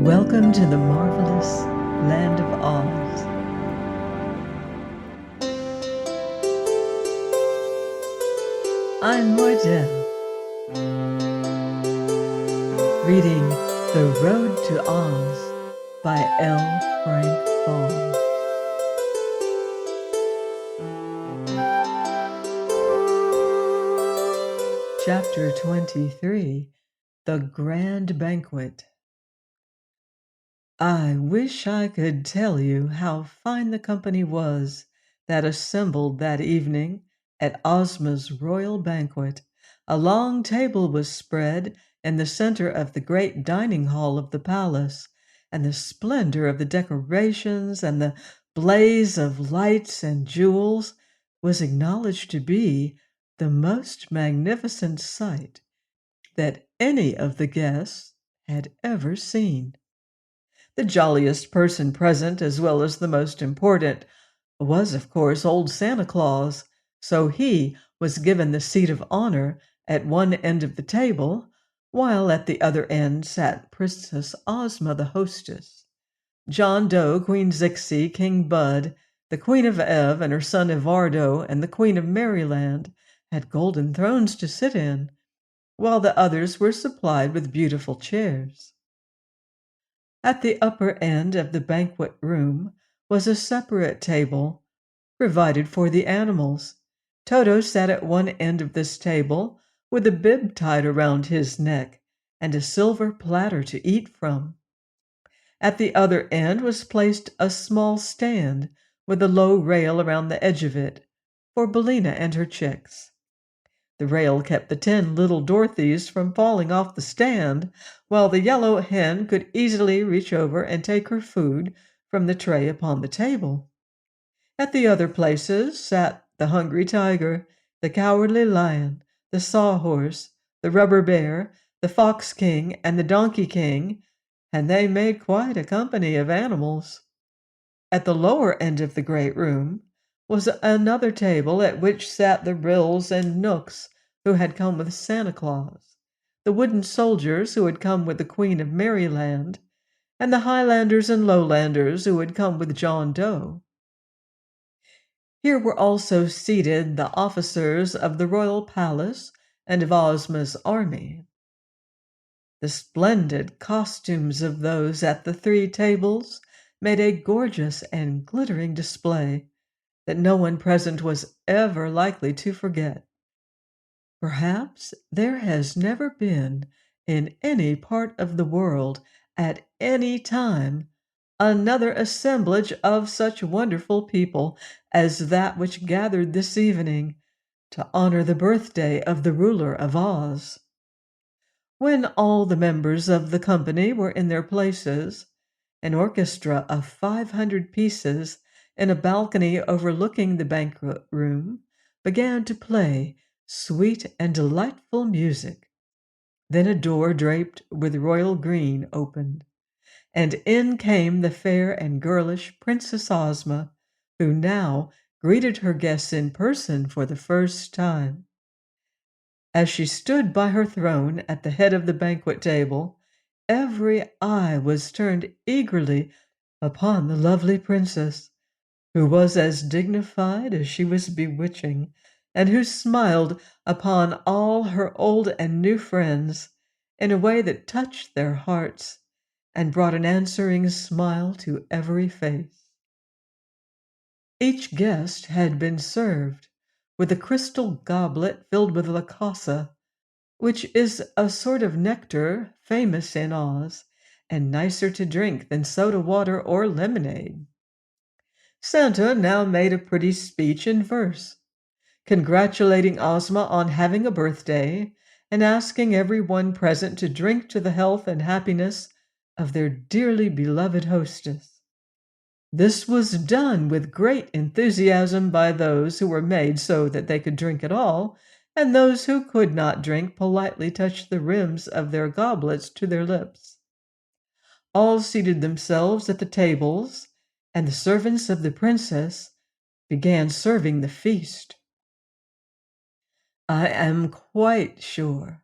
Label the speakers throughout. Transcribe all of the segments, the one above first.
Speaker 1: Welcome to the marvelous land of Oz. I'm Mordell, reading The Road to Oz by L. Frank Baum. Chapter 23, The Grand Banquet. I wish I could tell you how fine the company was that assembled that evening at Ozma's royal banquet. A long table was spread in the center of the great dining hall of the palace, and the splendor of the decorations and the blaze of lights and jewels was acknowledged to be the most magnificent sight that any of the guests had ever seen. The jolliest person present, as well as the most important, was, of course, old Santa Claus, so he was given the seat of honor at one end of the table, while at the other end sat Princess Ozma, the hostess. John Doe, Queen Zixi, King Bud, the Queen of Ev and her son Evardo, and the Queen of Merryland had golden thrones to sit in, while the others were supplied with beautiful chairs. At the upper end of the banquet room was a separate table provided for the animals. Toto sat at one end of this table with a bib tied around his neck and a silver platter to eat from. At the other end was placed a small stand with a low rail around the edge of it for Billina and her chicks. The rail kept the 10 little Dorothys from falling off the stand, while the yellow hen could easily reach over and take her food from the tray upon the table. At the other places sat the hungry tiger, the cowardly lion, the sawhorse, the rubber bear, the fox king, and the donkey king, and they made quite a company of animals. At the lower end of the great room was another table at which sat the Ryls and Knooks who had come with Santa Claus, the wooden soldiers who had come with the Queen of Merryland, and the Highlanders and Lowlanders who had come with John Doe. Here were also seated the officers of the royal palace and of Ozma's army. The splendid costumes of those at the 3 tables made a gorgeous and glittering display that no one present was ever likely to forget. Perhaps there has never been in any part of the world at any time another assemblage of such wonderful people as that which gathered this evening to honor the birthday of the ruler of Oz. When all the members of the company were in their places, an orchestra of 500 pieces in a balcony overlooking the banquet room began to play sweet and delightful music. Then a door draped with royal green opened, and in came the fair and girlish Princess Ozma, who now greeted her guests in person for the first time. As she stood by her throne at the head of the banquet table, every eye was turned eagerly upon the lovely princess, who was as dignified as she was bewitching, and who smiled upon all her old and new friends in a way that touched their hearts and brought an answering smile to every face. Each guest had been served with a crystal goblet filled with lacasa, which is a sort of nectar famous in Oz and nicer to drink than soda water or lemonade. Santa now made a pretty speech in verse, congratulating Ozma on having a birthday and asking everyone present to drink to the health and happiness of their dearly beloved hostess. This was done with great enthusiasm by those who were made so that they could drink at all, and those who could not drink politely touched the rims of their goblets to their lips. All seated themselves at the tables, and the servants of the princess began serving the feast. I am quite sure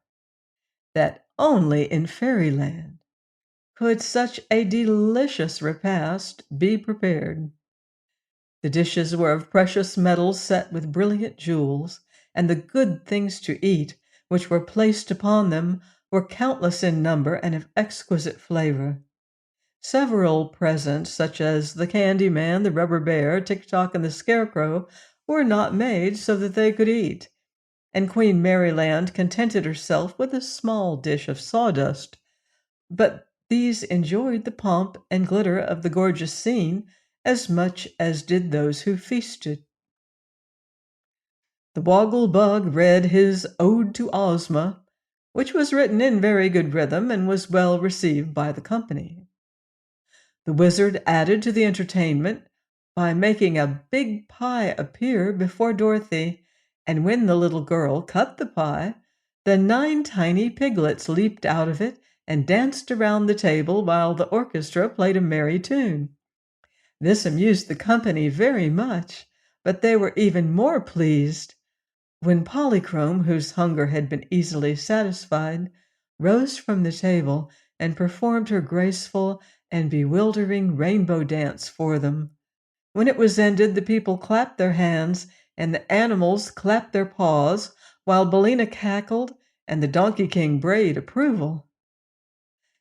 Speaker 1: that only in Fairyland could such a delicious repast be prepared. The dishes were of precious metals set with brilliant jewels, and the good things to eat, which were placed upon them, were countless in number and of exquisite flavor. Several presents, such as the Candy Man, the Rubber Bear, Tick Tock, and the Scarecrow, were not made so that they could eat, and Queen Maryland contented herself with a small dish of sawdust. But these enjoyed the pomp and glitter of the gorgeous scene as much as did those who feasted. The Woggle Bug read his Ode to Ozma, which was written in very good rhythm and was well received by the company. The Wizard added to the entertainment by making a big pie appear before Dorothy, and when the little girl cut the pie, the 9 tiny piglets leaped out of it and danced around the table while the orchestra played a merry tune. This amused the company very much, but they were even more pleased when Polychrome, whose hunger had been easily satisfied, rose from the table and performed her graceful and bewildering rainbow dance for them. When it was ended, the people clapped their hands and the animals clapped their paws, while Billina cackled and the Donkey King brayed approval.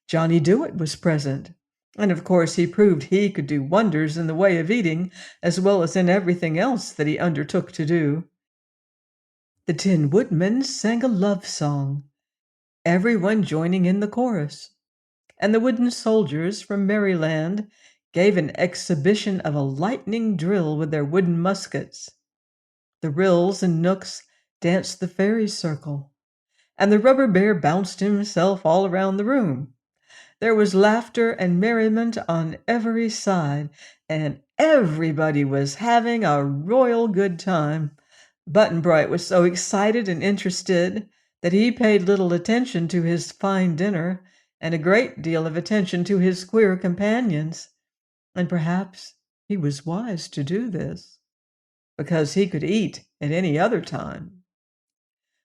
Speaker 1: Johnny Dooit was present, and of course he proved he could do wonders in the way of eating as well as in everything else that he undertook to do. The Tin Woodman sang a love song, everyone joining in the chorus, and the wooden soldiers from Merryland gave an exhibition of a lightning drill with their wooden muskets. The Ryls and Knooks danced the fairy circle, and the Rubber Bear bounced himself all around the room. There was laughter and merriment on every side, and everybody was having a royal good time. Button Bright was so excited and interested that he paid little attention to his fine dinner and a great deal of attention to his queer companions. And perhaps he was wise to do this, because he could eat at any other time.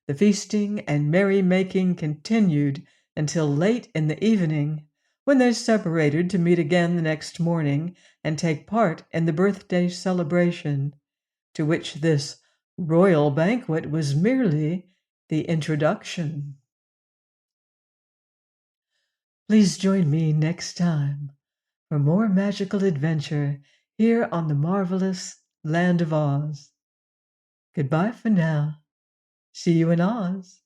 Speaker 1: The feasting and merry-making continued until late in the evening, when they separated to meet again the next morning and take part in the birthday celebration, to which this royal banquet was merely the introduction. Please join me next time for more magical adventure here on the marvelous Land of Oz. Goodbye for now. See you in Oz.